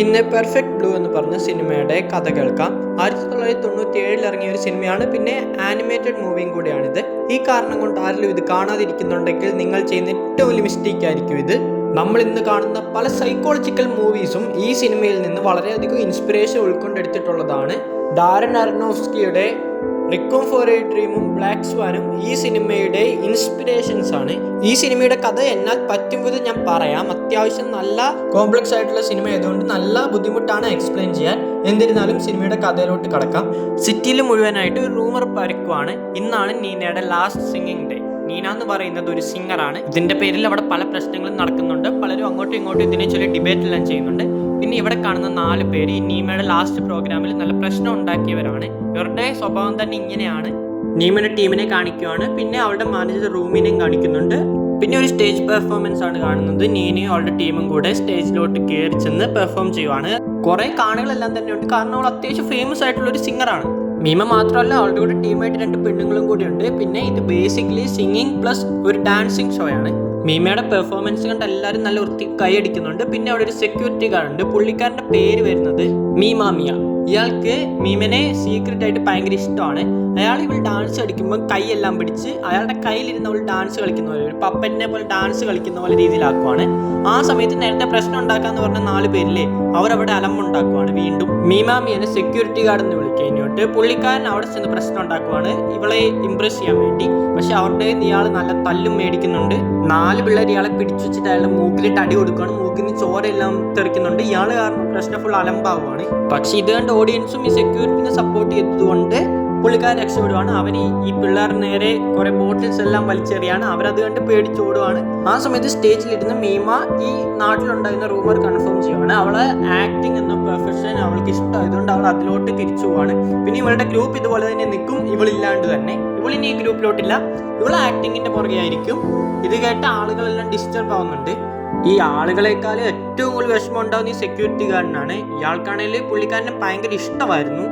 ഇന്ന് perfect blue എന്ന് പറഞ്ഞ സിനിമയുടെ കഥ കേൾക്കാം. 1997 ഇറങ്ങിയ ഒരു സിനിമയാണ്. പിന്നെ ആനിമേറ്റഡ് മൂവിയും കൂടിയാണിത്. ഈ കാരണം കൊണ്ട് ആരെങ്കിലും ഇത് കാണാതിരിക്കുന്നുണ്ടെങ്കിൽ നിങ്ങൾ ചെയ്യുന്ന ഏറ്റവും വലിയ മിസ്റ്റേക്ക് ആയിരിക്കും ഇത്. നമ്മൾ ഇന്ന് കാണുന്ന പല സൈക്കോളജിക്കൽ മൂവീസും ഈ സിനിമയിൽ നിന്ന് വളരെയധികം ഇൻസ്പിറേഷൻ ഉൾക്കൊണ്ടെടുത്തിട്ടുള്ളതാണ്. ഡാരൻ അറനോഫ്സ്കിയുടെ റിക്വം ഫോർ എ ഡ്രീമും ബ്ലാക്ക് സ്വാനും ഈ സിനിമയുടെ ഇൻസ്പിറേഷൻസ് ആണ്. ഈ സിനിമയുടെ കഥ എന്നാൽ പറ്റും വിധം ഞാൻ പറയാം. അത്യാവശ്യം നല്ല കോംപ്ലക്സ് ആയിട്ടുള്ള സിനിമ ആയതുകൊണ്ട് നല്ല ബുദ്ധിമുട്ടാണ് എക്സ്പ്ലെയിൻ ചെയ്യാൻ. എന്നിരുന്നാലും സിനിമയുടെ കഥയിലോട്ട് കടക്കാം. സിറ്റിയിൽ മുഴുവനായിട്ട് ഒരു റൂമർ പരക്കുവാണ്. ഇന്നാണ് നീനയുടെ ലാസ്റ്റ് സിംഗിങ് ഡേ. നീന എന്ന് പറയുന്നത് ഒരു സിംഗറാണ്. ഇതിന്റെ പേരിൽ അവിടെ പല പ്രശ്നങ്ങളും നടക്കുന്നുണ്ട്. പലരും അങ്ങോട്ടും ഇങ്ങോട്ടും ഇതിനെ ചൊല്ലി ഡിബേറ്റ് എല്ലാം ചെയ്യുന്നുണ്ട്. പിന്നെ ഇവിടെ കാണുന്ന 4 പേര് ഈ നീമയുടെ ലാസ്റ്റ് പ്രോഗ്രാമിൽ നല്ല പ്രശ്നം ഉണ്ടാക്കിയവരാണ്. ഇവരുടെ സ്വഭാവം തന്നെ ഇങ്ങനെയാണ്. നീമയുടെ ടീമിനെ കാണിക്കുവാണ്, പിന്നെ അവളുടെ മാനേജർ റൂമിനെയും കാണിക്കുന്നുണ്ട്. പിന്നെ ഒരു സ്റ്റേജ് പെർഫോമൻസ് ആണ് കാണുന്നത്. നീനയും അവളുടെ ടീമും കൂടെ സ്റ്റേജിലോട്ട് കയറി ചെന്ന് പെർഫോം ചെയ്യുവാണ്. കുറെ കാണികളെല്ലാം തന്നെ ഉണ്ട്, കാരണം അവൾ അത്യാവശ്യം ഫേമസ് ആയിട്ടുള്ള ഒരു സിംഗറാണ്. മീമ മാത്രമല്ല, അവളുടെ കൂടെ ടീമായിട്ട് 2 പെണ്ണുങ്ങളും കൂടി ഉണ്ട്. പിന്നെ ഇത് ബേസിക്കലി സിംഗിങ് പ്ലസ് ഒരു ഡാൻസിങ് ഷോ ആണ്. മീമയുടെ പെർഫോമൻസ് കണ്ട് എല്ലാവരും നല്ല വൃത്തി കൈയടിക്കുന്നുണ്ട്. പിന്നെ അവിടെ ഒരു സെക്യൂരിറ്റി ഗാർഡ് ഉണ്ട്. പുള്ളിക്കാരന്റെ പേര് വരുന്നത് മീമാമിയ. ഇയാൾക്ക് മീമനെ സീക്രട്ട് ആയിട്ട് ഭയങ്കര ഇഷ്ടമാണ്. അയാൾ ഇവൾ ഡാൻസ് കളിക്കുമ്പോൾ കൈയെല്ലാം പിടിച്ച് അയാളുടെ കയ്യിലിരുന്ന് അവൾ ഡാൻസ് കളിക്കുന്ന പോലെ, ഒരു പപ്പറ്റിനെ പോലെ ഡാൻസ് കളിക്കുന്ന പോലെ രീതിയിലാക്കുവാണ്. ആ സമയത്ത് നേരത്തെ പ്രശ്നം ഉണ്ടാക്കാന്ന് പറഞ്ഞ 4 പേരില്ലേ, അവരവിടെ അലമ്പുണ്ടാക്കുവാണ്. വീണ്ടും മീമാമിയനെ സെക്യൂരിറ്റി ഗാർഡ് എന്ന് വിളിക്കുന്നോട്ട് പുള്ളിക്കാരൻ അവിടെ ചെന്ന് പ്രശ്നം ഉണ്ടാക്കുവാണ്, ഇവളെ ഇംപ്രസ് ചെയ്യാൻ വേണ്ടി. പക്ഷെ അവരുടെ ഇയാൾ നല്ല തല്ലും മേടിക്കുന്നുണ്ട്. 4 പിള്ളേർ ഇയാളെ പിടിച്ചു വെച്ചിട്ട് അയാളുടെ മൂക്കിലിട്ട് അടി കൊടുക്കുകയാണ്. മൂക്കിൽ നിന്ന് ചോരെല്ലാം തെറിക്കുന്നുണ്ട്. ഇയാൾ കാരണം പ്രശ്നം ഫുൾ അലമ്പാവുകയാണ്. പക്ഷെ ഇത് കണ്ട് ഓഡിയൻസും ഈ സെക്യൂരിറ്റിനെ സപ്പോർട്ട് ചെയ്തതുകൊണ്ട് പുള്ളിക്കാരൻ രക്ഷപ്പെടുവാണ്. അവർ ഈ പിള്ളേർ നേരെ കുറെ ബോട്ടിൽസ് എല്ലാം വലിച്ചെറിയാണ്. അവരത് കണ്ട് പേടിച്ചോടുവാണ്. ആ സമയത്ത് സ്റ്റേജിലിരുന്ന് മീമ ഈ നാട്ടിലുണ്ടായിരുന്ന റൂമർ കൺഫേം ചെയ്യുവാണ്. അവളെ ആക്ടിങ് എന്ന പ്രൊഫഷൻ അവൾക്ക് ഇഷ്ടമായതുകൊണ്ട് അവൾ അതിലോട്ട് തിരിച്ചു പോവാണ്. പിന്നെ ഇവളുടെ ഗ്രൂപ്പ് ഇതുപോലെ തന്നെ നിൽക്കും, ഇവളില്ലാണ്ട് തന്നെ. ഇവളിനി ഈ ഗ്രൂപ്പിലോട്ടില്ല, ഇവൾ ആക്ടിങ്ങിന്റെ പുറകെ ആയിരിക്കും. ഇത് കേട്ട ആളുകളെല്ലാം ഡിസ്റ്റർബ് ആവുന്നുണ്ട്. ഈ ആളുകളെക്കാൾ ഏറ്റവും കൂടുതൽ വിഷമം ഉണ്ടാവുന്ന ഈ സെക്യൂരിറ്റി ഗാർഡിനാണ്. ഇയാൾക്കാണെങ്കിൽ പുള്ളിക്കാരനെ ഭയങ്കര ഇഷ്ടമായിരുന്നു.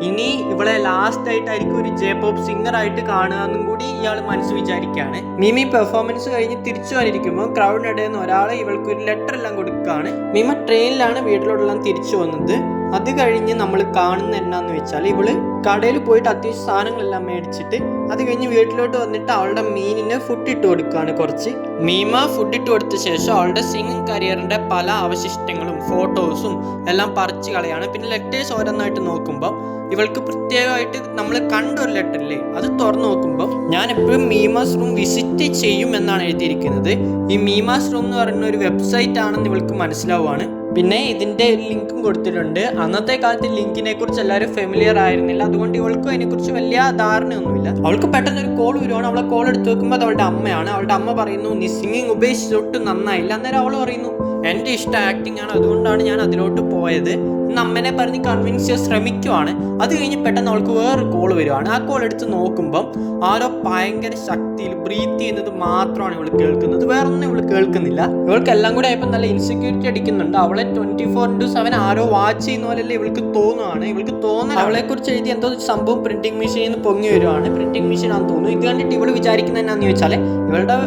ഇനി ഇവളെ ലാസ്റ്റ് ആയിട്ടായിരിക്കും ഒരു ജെ-പോപ്പ് സിംഗർ ആയിട്ട് കാണുക എന്നും കൂടി ഇയാൾ മനസ്സ് വിചാരിക്കുകയാണ്. മീമി പെർഫോമൻസ് കഴിഞ്ഞ് തിരിച്ചു വന്നിരിക്കുമ്പോൾ ക്രൗഡിനിടയിൽ നിന്ന് ഒരാൾ ഇവൾക്ക് ഒരു ലെറ്റർ എല്ലാം കൊടുക്കുകയാണ്. മീമ ട്രെയിനിലാണ് വീട്ടിലോട്ടെല്ലാം തിരിച്ചു വന്നത്. അത് കഴിഞ്ഞ് നമ്മൾ കാണുന്ന എന്നാന്ന് വെച്ചാൽ ഇവള് കടയിൽ പോയിട്ട് അത്യാവശ്യം സാധനങ്ങളെല്ലാം മേടിച്ചിട്ട് അത് കഴിഞ്ഞ് വീട്ടിലോട്ട് വന്നിട്ട് അവളുടെ മീനിന് ഫുഡ് ഇട്ട് കൊടുക്കുകയാണ്. കുറച്ച് മീമ ഫുഡ് ഇട്ട് കൊടുത്ത ശേഷം അവളുടെ സിംഗിങ് കരിയറിന്റെ പല അവശിഷ്ടങ്ങളും ഫോട്ടോസും എല്ലാം പറിച്ചു കളയാണ്. പിന്നെ ലെറ്റേഴ്സ് ഓരോന്നായിട്ട് നോക്കുമ്പോൾ ഇവൾക്ക് പ്രത്യേകമായിട്ട് നമ്മൾ കണ്ടൊരു ലെറ്റർ ഇല്ലേ, അത് തുറന്നു നോക്കുമ്പോൾ ഞാൻ എപ്പോഴും മീമാസ് റൂം വിസിറ്റ് ചെയ്യും എന്നാണ് എഴുതിയിരിക്കുന്നത്. ഈ മീമാസ് റൂം എന്ന് പറയുന്ന ഒരു വെബ്സൈറ്റ് ആണെന്ന് ഇവൾക്ക് മനസ്സിലാവുകയാണ്. പിന്നെ ഇതിന്റെ ലിങ്കും കൊടുത്തിട്ടുണ്ട്. അന്നത്തെ കാലത്ത് ലിങ്കിനെ കുറിച്ച് എല്ലാവരും ഫെമിലിയർ ആയിരുന്നില്ല, അതുകൊണ്ട് ഇവൾക്കും അതിനെക്കുറിച്ച് വലിയ ധാരണയൊന്നുമില്ല. അവൾക്ക് പെട്ടെന്ന് ഒരു കോൾ വരുവാണ്. അവളെ കോൾ എടുത്ത് നോക്കുമ്പോൾ അത് അവളുടെ അമ്മയാണ്. അവളുടെ അമ്മ പറയുന്നു, നീ സിംഗിങ് ഉപേക്ഷിച്ചിട്ട് നന്നായില്ല. അന്നേരം അവൾ പറയുന്നു, എൻ്റെ ഇഷ്ടം ആക്ടിങ് ആണ്, അതുകൊണ്ടാണ് ഞാൻ അതിലോട്ട് പോയത് എന്ന് അമ്മനെ പറഞ്ഞ് കൺവിൻസ് ചെയ്യാൻ ശ്രമിക്കുവാണ്. അത് കഴിഞ്ഞ് പെട്ടെന്ന് അവൾക്ക് വേറൊരു കോൾ വരുവാണ്. ആ കോൾ എടുത്ത് നോക്കുമ്പം ആരോ ഭയങ്കര ശക്തിയിൽ ബ്രീത്ത് ചെയ്യുന്നത് മാത്രമാണ് ഇവൾ കേൾക്കുന്നത്, വേറൊന്നും ഇവൾ കേൾക്കുന്നില്ല. ഇവൾക്ക് എല്ലാം കൂടെ ആയപ്പോൾ നല്ല ഇൻസെക്യൂരിറ്റി അടിക്കുന്നുണ്ട്. അവളെ 24/7 ആരോ വാച്ച് ചെയ്യുന്ന പോലെയല്ലേ ഇവൾക്ക് തോന്നുവാണ്. ഇവൾക്ക് തോന്നുന്നത് അവളെ കുറിച്ച് എഴുതി എന്തോ സംഭവം പ്രിന്റിംഗ് മെഷീനിൽ നിന്ന് പൊങ്ങി വരുവാണ്. പ്രിന്റിംഗ് മെഷീൻ ആണെന്ന് തോന്നുന്നു. ഇത് കണ്ടിട്ട് ഇവള് വിചാരിക്കുന്നത് എന്നാന്ന് ചോദിച്ചാൽ ഇവളുടെ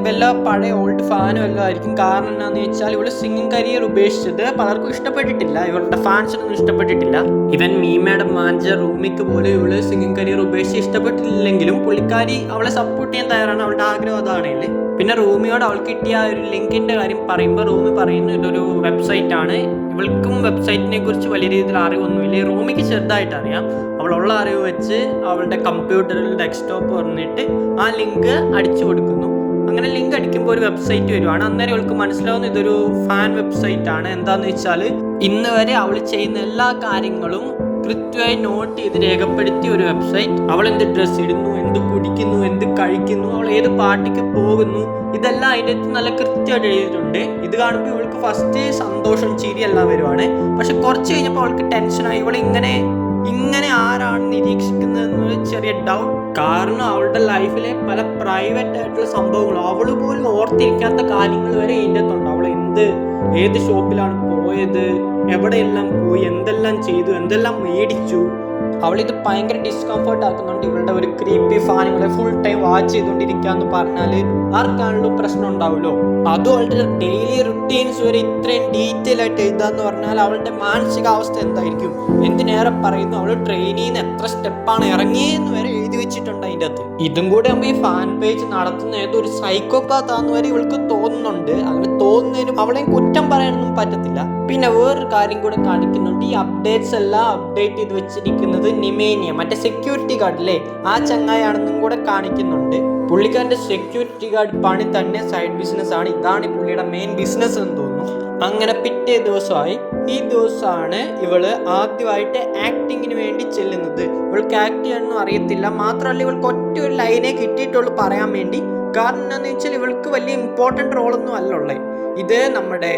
വല്ല പഴയ ഓൾഡ് ഫാനും എല്ലാം ആയിരിക്കും. കാരണം എന്നാന്ന് വെച്ചാൽ ഇവള് സിംഗിങ് കരിയർ ഉപേക്ഷിച്ചത് പലർക്കും ഇഷ്ടപ്പെട്ടിട്ടില്ല, ഇവളുടെ ഫാൻസിനൊന്നും ഇഷ്ടപ്പെട്ടിട്ടില്ല. ഇവൻ മീമയുടെ മാനേജർ റൂമിക്ക് പോലും ഇവള് സിംഗിങ് കരിയർ ഉപേക്ഷിച്ച് ഇഷ്ടപ്പെട്ടില്ലെങ്കിലും പുള്ളിക്കാരി അവളെ സപ്പോർട്ട് ചെയ്യാൻ തയ്യാറാണ്. അവളുടെ ആഗ്രഹം അതാണല്ലേ. പിന്നെ റൂമിയോട് അവൾക്ക് കിട്ടിയ ഒരു ലിങ്കിന്റെ കാര്യം പറയുമ്പോൾ റൂമി പറയുന്നു ഇതൊരു വെബ്സൈറ്റ് ആണ്. ഇവൾക്കും വെബ്സൈറ്റിനെ കുറിച്ച് വലിയ രീതിയിൽ അറിവൊന്നുമില്ല. റൂമിക്ക് ചെറുതായിട്ട് അറിയാം. അവളുള്ള അറിവ് വെച്ച് അവളുടെ കമ്പ്യൂട്ടറിൽ ഡെസ്ക്ടോപ്പ് പറഞ്ഞിട്ട് ആ ലിങ്ക് അടിച്ചു കൊടുക്കുന്നു. അങ്ങനെ ലിങ്ക് അടിക്കുമ്പോൾ ഒരു വെബ്സൈറ്റ് വരുവാണ്. അന്നേരം അവൾക്ക് മനസ്സിലാവുന്ന ഇതൊരു ഫാൻ വെബ്സൈറ്റ് ആണ്. എന്താന്ന് വെച്ചാൽ ഇന്ന് വരെ അവൾ ചെയ്യുന്ന എല്ലാ കാര്യങ്ങളും കൃത്യമായി നോട്ട് ചെയ്ത് രേഖപ്പെടുത്തിയ ഒരു വെബ്സൈറ്റ്. അവൾ എന്ത് ഡ്രസ്സ് ഇടുന്നു, എന്ത് കുടിക്കുന്നു, എന്ത് കഴിക്കുന്നു, അവൾ ഏത് പാർട്ടിക്ക് പോകുന്നു, ഇതെല്ലാം അതിൻ്റെ നല്ല കൃത്യമായിട്ട് എഴുതിയിട്ടുണ്ട്. ഇത് കാണുമ്പോൾ ഇവൾക്ക് ഫസ്റ്റ് സന്തോഷം ചിരി എല്ലാം വരുവാണ്. പക്ഷെ കുറച്ച് കഴിഞ്ഞപ്പോൾ അവൾക്ക് ടെൻഷനായി. ഇവൾ ഇങ്ങനെ ആരാണ് നിരീക്ഷിക്കുന്നതെന്നൊരു ചെറിയ ഡൗട്ട്. കാരണം അവളുടെ ലൈഫിലെ പല പ്രൈവറ്റ് ആയിട്ടുള്ള സംഭവങ്ങളും അവൾ പോലും ഓർത്തിരിക്കാത്ത കാര്യങ്ങൾ വരെ ഇതിൻ്റെ അകത്തുണ്ട്. അവൾ ഏത് ഷോപ്പിലാണ് പോയത്, എവിടെയെല്ലാം പോയി, എന്തെല്ലാം ചെയ്തു, എന്തെല്ലാം മേടിച്ചു, അവളിത് ഭയങ്കര ഡിസ്കംഫർട്ട് ആക്കുന്നുണ്ട്. കണ്ടുകൊണ്ട് ഇവളുടെ ഒരു ക്രീപ്പി ഫാനുകളെ ഫുൾ ടൈം വാച്ച് ചെയ്തുകൊണ്ടിരിക്കുക എന്ന് പറഞ്ഞാൽ ആർക്കാണെങ്കിലും പ്രശ്നം ഉണ്ടാവുമല്ലോ. അതും അവളുടെ ഡെയിലി റുട്ടീൻസ് വരെ ഇത്രയും ഡീറ്റെയിൽ ആയിട്ട് എഴുതാന്ന് പറഞ്ഞാൽ അവളുടെ മാനസികാവസ്ഥ എന്തായിരിക്കും. എന്തിനേറെ പറയുന്നു, അവൾ ട്രെയിനിൽ നിന്ന് എത്ര സ്റ്റെപ്പാണ് ഇറങ്ങിയെന്ന് വരെ എഴുതി വെച്ചിട്ടുണ്ട് അതിൻ്റെ അകത്ത്. ഇതും കൂടെ ആകുമ്പോൾ ഈ ഫാൻ പേജ് നടത്തുന്ന ഏതൊരു സൈക്കോപാത്താന്ന് വരെ ഇവൾക്ക് തോന്നുന്നുണ്ട്. അങ്ങനെ തോന്നുന്നതിനും അവളെ കുറ്റം പറയാനൊന്നും പറ്റത്തില്ല. പിന്നെ വേറൊരു കാര്യം കൂടെ കാണിക്കുന്നുണ്ട്, ഈ അപ്ഡേറ്റ്സ് എല്ലാം അപ്ഡേറ്റ് ചെയ്ത് വെച്ചിരിക്കുന്നത് നിമേനിയ, മറ്റേ സെക്യൂരിറ്റി ഗാർഡില്ലേ, ആ ചങ്ങായാണെന്നും കൂടെ കാണിക്കുന്നുണ്ട്. പുള്ളിക്കാരൻ്റെ സെക്യൂരിറ്റി ഗാർഡ് പണി തന്നെ സൈഡ് ബിസിനസ് ആണ്. ഇതാണ് പുള്ളിയുടെ മെയിൻ ബിസിനസ് എന്ന് തോന്നുന്നു. അങ്ങനെ പിറ്റേ ദിവസമായി. ഈ ദിവസമാണ് ഇവള് ആദ്യമായിട്ട് ആക്ടിങ്ങിന് വേണ്ടി ചെല്ലുന്നത്. ഇവൾക്ക് ആക്ട് ചെയ്യാനൊന്നും അറിയത്തില്ല. മാത്രമല്ല ഇവൾക്ക് ഒറ്റ ഒരു ലൈനേ കിട്ടിയിട്ടുള്ളൂ പറയാൻ വേണ്ടി. കാരണം എന്താണെന്ന് വെച്ചാൽ ഇവൾക്ക് വലിയ ഇമ്പോർട്ടൻ്റ് റോളൊന്നും അല്ലുള്ളേ. ഇത് നമ്മുടെ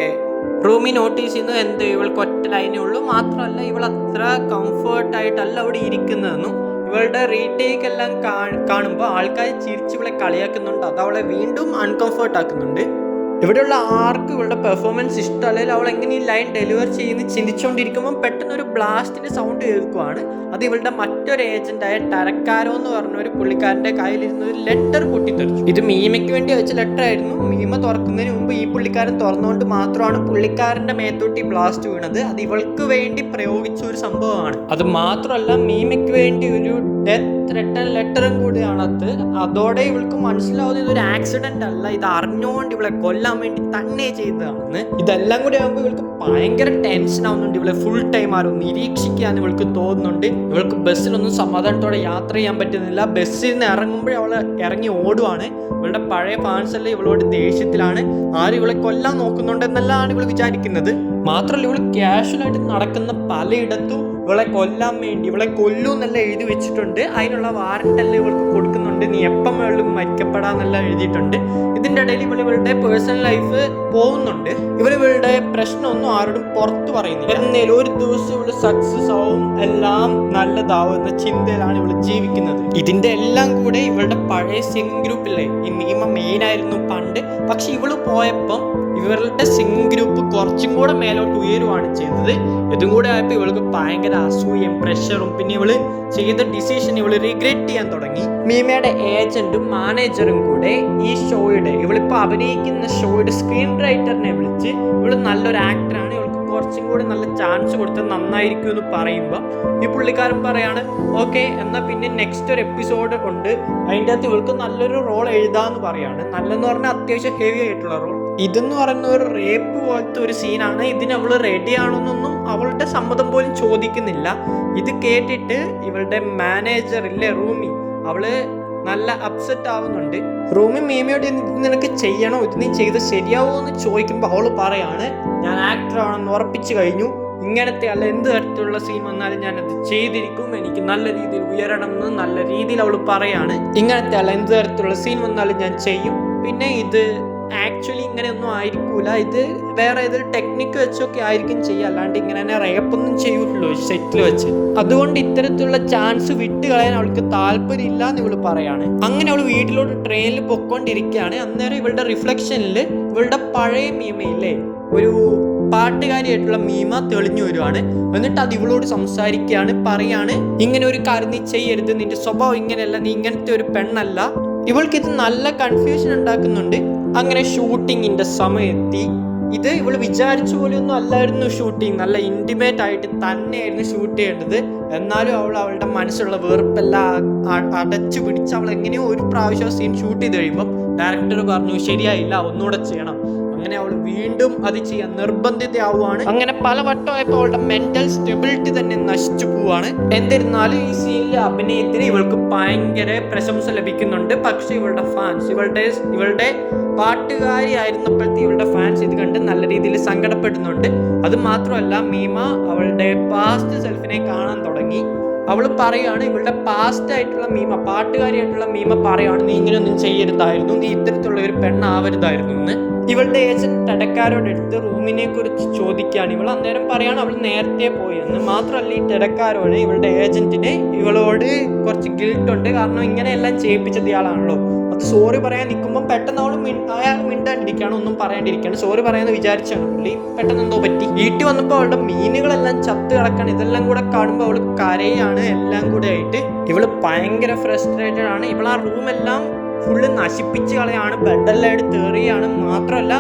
റൂമി നോട്ടീസ് ചെയ്യുന്നത് എന്ത്, ഇവൾക്ക് ഒറ്റ ലൈനേ ഉള്ളൂ. മാത്രമല്ല ഇവൾ അത്ര കംഫർട്ടായിട്ടല്ല അവിടെ ഇരിക്കുന്നതെന്നും ഇവളുടെ റീടേക്ക് എല്ലാം കാണുമ്പോൾ ആൾക്കാർ ചിരിച്ച് ഇവളെ കളിയാക്കുന്നുണ്ട്. അത് അവളെ വീണ്ടും അൺകംഫർട്ട് ആക്കുന്നുണ്ട്. ഇവിടെയുള്ള ആർക്കും ഇവളുടെ പെർഫോമൻസ് ഇഷ്ടമല്ലെങ്കിൽ അവൾ എങ്ങനെ ഈ ലൈൻ ഡെലിവർ ചെയ്യുന്ന ചിന്തിച്ചുകൊണ്ടിരിക്കുമ്പോൾ പെട്ടെന്ന് ഒരു ബ്ലാസ്റ്റിൻ്റെ സൗണ്ട് കേൾക്കുവാണ്. അത് ഇവളുടെ മറ്റൊരു ഏജന്റായ ടരക്കാരോ എന്ന് പറഞ്ഞ ഒരു പുള്ളിക്കാരൻ്റെ കയ്യിലിരുന്ന ഒരു ലെറ്റർ പൊട്ടിത്തെറിച്ചു. ഇത് മീമയ്ക്ക് വേണ്ടി വെച്ച ലെറ്റർ ആയിരുന്നു. മീമ തുറക്കുന്നതിന് മുമ്പ് ഈ പുള്ളിക്കാരൻ തുറന്നുകൊണ്ട് മാത്രമാണ് പുള്ളിക്കാരൻ്റെ മേത്തോട്ട് ഈ ബ്ലാസ്റ്റ് വീണത്. അത് ഇവൾക്ക് വേണ്ടി പ്രയോഗിച്ച ഒരു സംഭവമാണ്. അത് മാത്രമല്ല മീമയ്ക്ക് വേണ്ടി ഒരു ഡെത്ത് ത്രെട്ടൻ ലെറ്ററും കൂടിയാണ് അത്. അതോടെ ഇവൾക്ക് മനസ്സിലാവുന്നത് ഇതൊരു ആക്സിഡന്റ് അല്ല, ഇത് അറിഞ്ഞുകൊണ്ട് ഇവളെ കൊല്ലാൻ വേണ്ടി തന്നെ ചെയ്തതാണെന്ന്. ഇതെല്ലാം കൂടി ആകുമ്പോൾ ഇവൾക്ക് ഭയങ്കര ടെൻഷൻ ആവുന്നുണ്ട്. ഇവളെ ഫുൾ ടൈം ആരും നിരീക്ഷിക്കാൻ ഇവൾക്ക് തോന്നുന്നുണ്ട്. ഇവൾക്ക് ബസ്സിലൊന്നും സമാധാനത്തോടെ യാത്ര ചെയ്യാൻ പറ്റുന്നില്ല. ബസ്സിൽ നിന്ന് ഇറങ്ങുമ്പോഴേ അവൾ ഇറങ്ങി ഓടുവാണ്. ഇവളുടെ പഴയ ഫാൻസ് എല്ലാം ഇവളോട് ദേഷ്യത്തിലാണ്. ആരും ഇവളെ കൊല്ലാൻ നോക്കുന്നുണ്ടെന്നെല്ലാം ഇവൾ വിചാരിക്കുന്നത്. മാത്രമല്ല ഇവൾ ക്യാഷ്വലായിട്ട് നടക്കുന്ന പലയിടത്തും ഇവളെ കൊല്ലാൻ വേണ്ടി ഇവളെ കൊല്ലൂന്നെല്ലാം എഴുതി വെച്ചിട്ടുണ്ട്. അതിനുള്ള വാറണ്ടെല്ലാം ഇവൾക്ക് കൊടുക്കുന്നുണ്ട്. നീ എപ്പം വേണമെങ്കിലും മരിക്കപ്പെടാന്നെല്ലാം എഴുതിയിട്ടുണ്ട്. ഇതിൻ്റെ ഇടയിൽ ഇവളുടെ പേഴ്സണൽ ലൈഫ് പോകുന്നുണ്ട്. ഇവളുടെ പ്രശ്നമൊന്നും ആരോടും പുറത്ത് പറയുന്നില്ല. എന്നാലും ഒരു ദിവസം ഇവള് സക്സസ് ആവും, എല്ലാം നല്ലതാവും എന്ന ചിന്തയിലാണ് ഇവള് ജീവിക്കുന്നത്. ഇതിന്റെ എല്ലാം കൂടെ ഇവളുടെ പഴയ സിംഗ് ഗ്രൂപ്പില്ലേ, ഈ മീമ മെയിൻ ആയിരുന്നു പണ്ട്. പക്ഷെ ഇവള് പോയപ്പം ഇവരുടെ സിംഗ് ഗ്രൂപ്പ് കുറച്ചും കൂടെ മേലോട്ട് ഉയരുവാണ് ചെയ്തത്. ഇതും കൂടെ ആയപ്പോൾ ഇവൾക്ക് ഭയങ്കര അസൂയയും പ്രഷറും പിന്നെ ഇവള് ചെയ്ത ഡിസിഷൻ ഇവള് റിഗ്രറ്റ് ചെയ്യാൻ തുടങ്ങി. മീമയുടെ ഏജന്റും മാനേജറും കൂടെ ഈ ഷോയുടെ ഇവളിപ്പോൾ അഭിനയിക്കുന്ന ഷോയുടെ സ്ക്രീൻ റൈറ്ററിനെ വിളിച്ച് ഇവള് നല്ലൊരു ആക്ടറാണ്, ഇവൾക്ക് കുറച്ചും കൂടെ നല്ല ചാൻസ് കൊടുത്താൽ നന്നായിരിക്കും എന്ന് പറയുമ്പോൾ ഈ പുള്ളിക്കാരൻ പറയാണ് ഓക്കെ എന്നാൽ പിന്നെ നെക്സ്റ്റ് ഒരു എപ്പിസോഡ് ഉണ്ട്, അതിൻ്റെ അകത്ത് ഇവൾക്ക് നല്ലൊരു റോൾ എഴുതാന്ന് പറയാണ്. നല്ലെന്ന് പറഞ്ഞാൽ അത്യാവശ്യം ഹെവി ആയിട്ടുള്ള റോൾ. ഇതെന്ന് പറയുന്ന ഒരു റേപ്പ് പോലത്തെ ഒരു സീനാണ്. ഇതിന് അവൾ റെഡി ആണെന്നൊന്നും അവളുടെ സമ്മതം പോലും ചോദിക്കുന്നില്ല. ഇത് കേട്ടിട്ട് ഇവളുടെ മാനേജർ ഇല്ലേ റൂമി, അവള് നല്ല അപ്സെറ്റ് ആവുന്നുണ്ട്. റൂമി മീമയോട് ഇത് നിനക്ക് ചെയ്യണോ, ഇത് നീ ചെയ്ത് ശരിയാവോ എന്ന് ചോദിക്കുമ്പോൾ അവള് പറയാണ് ഞാൻ ആക്ടറാണെന്ന് ഉറപ്പിച്ചു കഴിഞ്ഞു, ഇങ്ങനത്തെ അല്ല എന്ത് തരത്തിലുള്ള സീൻ വന്നാലും ഞാനത് ചെയ്തിരിക്കും, എനിക്ക് നല്ല രീതിയിൽ ഉയരണം എന്ന് നല്ല രീതിയിൽ അവൾ പറയാണ്. ഇങ്ങനത്തെ അല്ല എന്ത് തരത്തിലുള്ള സീൻ വന്നാലും ഞാൻ ചെയ്യും. പിന്നെ ഇത് ആക്ച്വലി ഇങ്ങനെയൊന്നും ആയിരിക്കൂല, ഇത് വേറെ ഏതൊരു ടെക്നിക്ക് വെച്ചൊക്കെ ആയിരിക്കും ചെയ്യുക, അല്ലാണ്ട് ഇങ്ങനെ തന്നെ റേപ്പൊന്നും ചെയ്യൂല്ലോ സെറ്റിൽ വെച്ച്. അതുകൊണ്ട് ഇത്തരത്തിലുള്ള ചാൻസ് വിട്ട് കളയാൻ അവൾക്ക് താല്പര്യമില്ല എന്ന് ഇവള് പറയാണ്. അങ്ങനെ അവൾ വീട്ടിലോട്ട് ട്രെയിനിൽ പൊക്കോണ്ടിരിക്കുകയാണ്. അന്നേരം ഇവളുടെ റിഫ്ലക്ഷനിൽ ഇവളുടെ പഴയ മീമയില്ലേ, ഒരു പാട്ടുകാരിയായിട്ടുള്ള മീമ തെളിഞ്ഞു വരുവാണ്. എന്നിട്ട് അത് ഇവളോട് സംസാരിക്കുകയാണ്, പറയാണ് ഇങ്ങനെ ഒരു കാര്യം നീ ചെയ്യരുത്, നിന്റെ സ്വഭാവം ഇങ്ങനെയല്ല, നീ ഇങ്ങനത്തെ ഒരു പെണ്ണല്ല. ഇവൾക്ക് ഇത് നല്ല കൺഫ്യൂഷൻ ഉണ്ടാക്കുന്നുണ്ട്. അങ്ങനെ ഷൂട്ടിങ്ങിന്റെ സമയത്തി ഇത് ഇവൾ വിചാരിച്ച പോലെയൊന്നും അല്ലായിരുന്നു ഷൂട്ടിങ്, നല്ല ഇൻറ്റിമേറ്റ് ആയിട്ട് തന്നെയായിരുന്നു ഷൂട്ട് ചെയ്യേണ്ടത്. എന്നാലും അവളുടെ മനസ്സിലുള്ള വെറുപ്പെല്ലാം അടച്ചു പിടിച്ച് അവൾ എങ്ങനെയോ ഒരു പ്രാവശ്യം സീൻ ഷൂട്ട് ചെയ്ത് കഴിയുമ്പോൾ ഡയറക്ടർ പറഞ്ഞു ശരിയായില്ല, ഒന്നുകൂടെ ചെയ്യണം. അങ്ങനെ അവൾ വീണ്ടും അത് ചെയ്യാൻ നിർബന്ധിതയാവുകയാണ്. അങ്ങനെ പല വട്ടമായപ്പോൾ അവളുടെ മെന്റൽ സ്റ്റെബിലിറ്റി തന്നെ നശിച്ചു പോവാണ്. എന്നിരുന്നാലും ഈ സീനിലെ അഭിനയത്തിന് ഇവൾക്ക് ഭയങ്കര പ്രശംസ ലഭിക്കുന്നുണ്ട്. പക്ഷെ ഇവളുടെ ഫാൻസ്, ഇവളുടെ പാട്ടുകാരി ആയിരുന്നപ്പോഴത്തെ ഇവളുടെ ഫാൻസ് ഇത് കണ്ട് നല്ല രീതിയിൽ സങ്കടപ്പെടുന്നുണ്ട്. അത് മാത്രമല്ല മീമ അവളുടെ പാസ്റ്റ് സെൽഫിനെ കാണാൻ തുടങ്ങി. അവൾ പറയാണ് ഇവളുടെ പാസ്റ്റ് ആയിട്ടുള്ള മീമ, പാട്ടുകാരിയായിട്ടുള്ള മീമ പറയാണ് നീ ഇങ്ങനെയൊന്നും ചെയ്യരുതായിരുന്നു, നീ ഇത്തരത്തിലുള്ള ഒരു പെണ്ണാവരുതായിരുന്നു എന്ന്. ഇവളുടെ ഏജന്റ് ടെടക്കാരോടെടുത്ത് റൂമിനെ കുറിച്ച് ചോദിക്കുകയാണ്. ഇവൾ അന്നേരം പറയാണ് അവൾ നേരത്തെ പോയെന്ന്. മാത്രമല്ല ഈ ടെടക്കാരോട് ഇവളുടെ ഏജന്റിന് ഇവളോട് കുറച്ച് ഗിൽട്ട് ഉണ്ട്, കാരണം ഇങ്ങനെയെല്ലാം ചെയ്യിപ്പിച്ചത് ഇയാളാണല്ലോ, അടുത്ത് സോറി പറയാൻ നിൽക്കുമ്പോൾ പെട്ടെന്ന് അയാൾ മിണ്ടാണ്ടിരിക്കുകയാണ്, ഒന്നും പറയാണ്ടിരിക്കുകയാണ്. സോറി പറയാന്ന് വിചാരിച്ചാണ് പുള്ളി, പെട്ടെന്ന് എന്തോ പറ്റി. വീട്ടിൽ വന്നപ്പോൾ അവളുടെ മീനുകളെല്ലാം ചത്ത് കിടക്കാണ്. ഇതെല്ലാം കൂടെ കാണുമ്പോൾ അവൾ കരയാണ് എല്ലാം കൂടെ ആയിട്ട്. ഇവള് ഭയങ്കര ഫ്രസ്ട്രേറ്റഡ് ആണ്. ഇവൾ ആ റൂമെല്ലാം ഫുള്ള് നശിപ്പിച്ച് കളയാണ്, ബെഡെല്ലാം എടുത്ത് എറിയാണ്. മാത്രമല്ല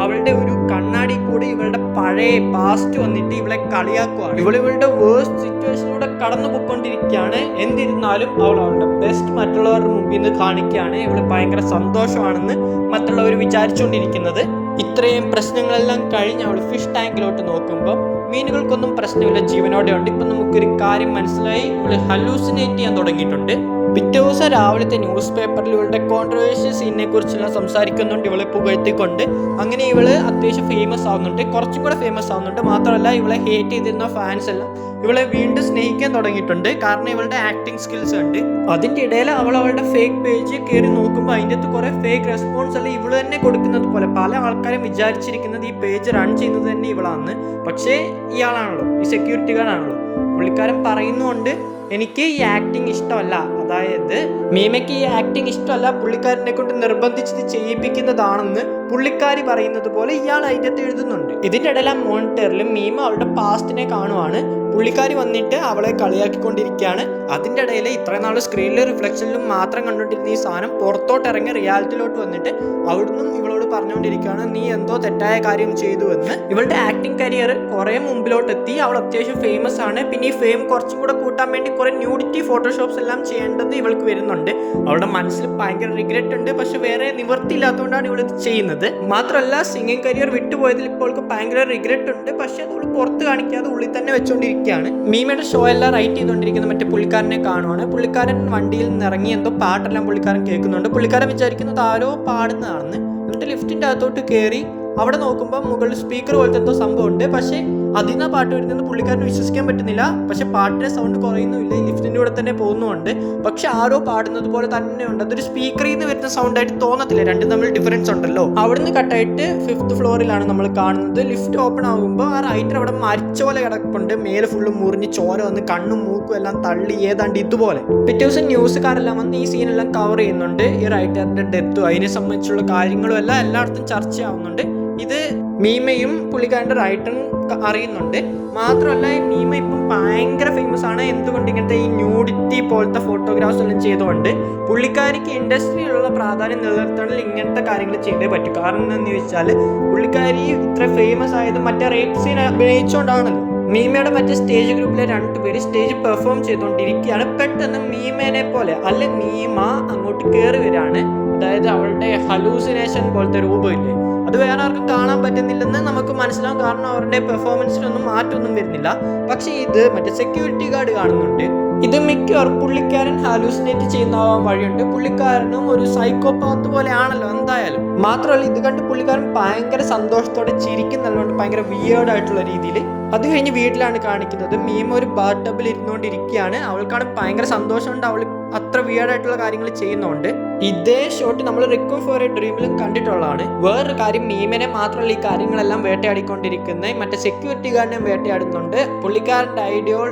അവളുടെ ഒരു കണ്ണാടി കൂടി ഇവളുടെ പഴയ പാസ്റ്റ് വന്നിട്ട് ഇവളെ കളിയാക്കുവാണ്. ഇവളുടെ വേഴ്സ്റ്റ് സിറ്റുവേഷനിലൂടെ കടന്നു പോയിക്കൊണ്ടിരിക്കുകയാണ്. എന്നിരുന്നാലും അവളുടെ ബെസ്റ്റ് മറ്റുള്ളവരുടെ മുമ്പിൽ നിന്ന് കാണിക്കുകയാണ്. ഇവള് ഭയങ്കര സന്തോഷമാണെന്ന് മറ്റുള്ളവർ വിചാരിച്ചുകൊണ്ടിരിക്കുന്നത്. ഇത്രയും പ്രശ്നങ്ങളെല്ലാം കഴിഞ്ഞ് അവൾ ഫിഷ് ടാങ്കിലോട്ട് നോക്കുമ്പോൾ മീനുകൾക്കൊന്നും പ്രശ്നമില്ല, ജീവനോടെ ഉണ്ട്. ഇപ്പം നമുക്കൊരു കാര്യം മനസ്സിലായി, ഇവള് ഹലൂസിനേറ്റ് ചെയ്യാൻ തുടങ്ങിയിട്ടുണ്ട്. പിറ്റേ ദിവസം രാവിലത്തെ ന്യൂസ് പേപ്പറിൽ ഇവളുടെ കോൺട്രവേഴ്ഷ്യൽ സീനിനെ കുറിച്ചെല്ലാം സംസാരിക്കുന്നുണ്ട്, ഇവളെ പുകഴ്ത്തിക്കൊണ്ട്. അങ്ങനെ ഇവള് അത്യാവശ്യം ഫേമസ് ആവുന്നുണ്ട്, കുറച്ചും കൂടെ ഫേമസ് ആവുന്നുണ്ട്. മാത്രമല്ല ഇവളെ ഹേറ്റ് ചെയ്തിരുന്ന ഫാൻസ് എല്ലാം ഇവളെ വീണ്ടും സ്നേഹിക്കാൻ തുടങ്ങിയിട്ടുണ്ട്, കാരണം ഇവളുടെ ആക്ടിങ് സ്കിൽസ് ഉണ്ട്. അതിൻ്റെ ഇടയിൽ അവളുടെ ഫേക്ക് പേജ് കയറി നോക്കുമ്പോൾ അതിൻ്റെ അകത്ത് കുറെ ഫേക്ക് റെസ്പോൺസ് എല്ലാം ഇവള് തന്നെ കൊടുക്കുന്നത് പോലെ. പല ആൾക്കാരും വിചാരിച്ചിരിക്കുന്നത് ഈ പേജ് റൺ ചെയ്യുന്നത് തന്നെ ഇവളാണ്. പക്ഷേ ഇയാളാണല്ലോ, ഈ സെക്യൂരിറ്റി ഗാർഡാണല്ലോ. പുള്ളിക്കാരൻ പറയുന്നുണ്ട് എനിക്ക് ഈ ആക്ടിങ് ഇഷ്ടമല്ല, അതായത് മീമയ്ക്ക് ഈ ആക്ടിങ് ഇഷ്ടമല്ല, പുള്ളിക്കാരനെ കൊണ്ട് നിർബന്ധിച്ച് ചെയ്യിപ്പിക്കുന്നതാണെന്ന് പുള്ളിക്കാരി പറയുന്നത് പോലെ ഇയാൾ അതിൻ്റെ അകത്ത് എഴുതുന്നുണ്ട്. ഇതിൻ്റെ ഇടയിൽ ആ മോണിറ്ററിലും മീമ അവളുടെ പാസ്റ്റിനെ കാണുവാണ്. പുള്ളിക്കാരി വന്നിട്ട് അവളെ കളിയാക്കിക്കൊണ്ടിരിക്കുകയാണ്. അതിൻ്റെ ഇടയിൽ ഇത്രയും നാൾ സ്ക്രീനിലും റിഫ്ലക്ഷനിലും മാത്രം കണ്ടുകൊണ്ടിരുന്ന ഈ സാധനം പുറത്തോട്ട് ഇറങ്ങി റിയാലിറ്റിയിലോട്ട് വന്നിട്ട് അവിടുന്ന് ഇവളോട് പറഞ്ഞുകൊണ്ടിരിക്കുകയാണ് നീ എന്തോ തെറ്റായ കാര്യം ചെയ്തു എന്ന്. ഇവളുടെ ആക്ടിങ് കരിയർ കുറെ മുമ്പിലോട്ട് എത്തി, അവൾ അത്യാവശ്യം ഫേമസ് ആണ്. പിന്നെ ഈ ഫെയിം കുറച്ചും കൂടെ കൂട്ടാൻ വേണ്ടി കുറെ ന്യൂഡിറ്റി ഫോട്ടോഷോപ്സ് എല്ലാം ചെയ്യേണ്ടത് ഇവൾക്ക് വരുന്നുണ്ട്. അവളുടെ മനസ്സിൽ ഭയങ്കര റിഗ്രറ്റ് ഉണ്ട്, പക്ഷെ വേറെ നിവൃത്തിയില്ലാത്തതുകൊണ്ടാണ് ഇവളിത് ചെയ്യുന്നത്. മാത്രമല്ല സിംഗിങ് കരിയർ വിട്ടുപോയതിൽ ഇപ്പോൾ അവൾക്ക് ഭയങ്കര റിഗ്രറ്റ് ഉണ്ട്, പക്ഷെ അത് അവൾ പുറത്ത് കാണിക്കാതെ ഉള്ളിൽ തന്നെ വെച്ചുകൊണ്ടിരിക്കുകയാണ്. മീമയുടെ ഷോ എല്ലാം റൈറ്റ് ചെയ്തുകൊണ്ടിരിക്കുന്ന മറ്റേ പുള്ളിക്കാരനെ കാണുവാണ്. പുള്ളിക്കാരൻ വണ്ടിയിൽ നിന്ന് ഇറങ്ങി എന്തോ പാട്ടെല്ലാം പുള്ളിക്കാരൻ കേൾക്കുന്നുണ്ട്. പുള്ളിക്കാരൻ വിചാരിക്കുന്നത് ആരോ പാടുന്നതാണെന്ന്. എന്നിട്ട് ലിഫ്റ്റിന്റെ അകത്തോട്ട് കയറി അവിടെ നോക്കുമ്പോൾ മുകളിൽ സ്പീക്കർ പോലത്തെ എന്തോ സംഭവം ഉണ്ട്, പക്ഷേ അതിൽ ആ പാട്ട് വരുന്നത് പുള്ളിക്കാരന് വിശ്വസിക്കാൻ പറ്റുന്നില്ല. പക്ഷെ പാട്ടിന്റെ സൗണ്ട് കുറയുന്നുമില്ല, ഈ ലിഫ്റ്റിന്റെ കൂടെ തന്നെ പോകുന്നുണ്ട്. പക്ഷെ ആരോ പാടുന്നത് പോലെ തന്നെ ഉണ്ട്. അതൊരു സ്പീക്കറിൽ നിന്ന് വരുന്ന സൗണ്ട് ആയിട്ട് തോന്നത്തില്ല, രണ്ടും തമ്മിൽ ഡിഫറൻസ് ഉണ്ടല്ലോ. അവിടുന്ന് കട്ടായിട്ട് 5th ഫ്ലോറിലാണ് നമ്മൾ കാണുന്നത്. ലിഫ്റ്റ് ഓപ്പൺ ആകുമ്പോൾ ആ റൈറ്റർ അവിടെ മരിച്ച പോലെ കിടപ്പുണ്ട്. മേലെ ഫുള്ള് മുറിഞ്ഞ് ചോര വന്ന് കണ്ണും മൂക്കും എല്ലാം തള്ളി, ഏതാണ്ട് ഇതുപോലെ. പിറ്റേ ദിവസം ന്യൂസുകാരെല്ലാം വന്ന് ഈ സീനെല്ലാം കവർ ചെയ്യുന്നുണ്ട്. ഈ റൈറ്ററിന്റെ ഡെത്തും അതിനെ സംബന്ധിച്ചുള്ള കാര്യങ്ങളും എല്ലാം എല്ലായിടത്തും ചർച്ചയാവുന്നുണ്ട്. ഇത് മീമയും പുള്ളിക്കാരൻ്റെ റൈറ്ററും അറിയുന്നുണ്ട്. മാത്രമല്ല ഈ മീമ ഇപ്പം ഭയങ്കര ഫേമസ് ആണ്. എന്തുകൊണ്ട് ഇങ്ങനത്തെ ഈ ന്യൂഡിറ്റി പോലത്തെ ഫോട്ടോഗ്രാഫ്സ് എല്ലാം ചെയ്തുകൊണ്ട് പുള്ളിക്കാരിക്ക് ഇൻഡസ്ട്രിയിലുള്ള പ്രാധാന്യം നിലനിർത്തണമെങ്കിൽ ഇങ്ങനത്തെ കാര്യങ്ങൾ ചെയ്തേ പറ്റും. കാരണം എന്താണെന്ന് ചോദിച്ചാൽ പുള്ളിക്കാരി ഇത്ര ഫേമസ് ആയത് മറ്റേ റേപ്പ് സീൻ അഭിനയിച്ചുകൊണ്ടാണല്ലോ. മീമയുടെ മറ്റേ സ്റ്റേജ് ഗ്രൂപ്പിലെ 2 പേര് സ്റ്റേജ് പെർഫോം ചെയ്തുകൊണ്ടിരിക്കുകയാണ്. പെട്ടെന്ന് മീമേനെ പോലെ അല്ല മീമ അങ്ങോട്ട് കയറി വരികയാണ്. അതായത് അവളുടെ ഹലൂസിനേഷൻ പോലത്തെ രൂപമില്ലേ, അത് വേറെ ആർക്കും കാണാൻ പറ്റുന്നില്ലെന്ന് നമുക്ക് മനസ്സിലാവും. കാരണം അവരുടെ പെർഫോമൻസിനൊന്നും മാറ്റമൊന്നും വരുന്നില്ല. പക്ഷെ ഇത് മറ്റേ സെക്യൂരിറ്റി ഗാർഡ് കാണുന്നുണ്ട്. ഇത് മിക്കവാറും പുള്ളിക്കാരൻ ഹാലൂസിനേറ്റ് ചെയ്യുന്നതാവാൻ വഴിയുണ്ട്. പുള്ളിക്കാരനും ഒരു സൈക്കോപാത്ത് പോലെയാണല്ലോ എന്തായാലും. മാത്രമല്ല ഇത് കണ്ട് പുള്ളിക്കാരൻ ഭയങ്കര സന്തോഷത്തോടെ ചിരിക്കുന്നല്ലോണ്ട് ഭയങ്കര വിയേർഡ് ആയിട്ടുള്ള രീതിയിൽ. അത് കഴിഞ്ഞ് വീട്ടിലാണ് കാണിക്കുന്നത്. മീമ ഒരു ബാത്ത് ടബിൽ ഇരുന്നുകൊണ്ടിരിക്കുകയാണ്. അവൾക്കാണ് ഭയങ്കര സന്തോഷമുണ്ട്, അവൾ അത്ര വിയേർഡായിട്ടുള്ള കാര്യങ്ങൾ ചെയ്യുന്നുണ്ട്. ഇതേ ഷോട്ട് നമ്മൾ റിക്വം ഫോർ എ ഡ്രീമിലും കണ്ടിട്ടുള്ളതാണ്. വേറൊരു കാര്യം, മീമിനെ മാത്രമല്ല ഈ കാര്യങ്ങളെല്ലാം വേട്ടയാടിക്കൊണ്ടിരിക്കുന്നത് മറ്റേ സെക്യൂരിറ്റി ഗാർഡിനെയും വേട്ടയാടുന്നുണ്ട്. പുള്ളിക്കാരൻ്റെ ഐഡിയോൾ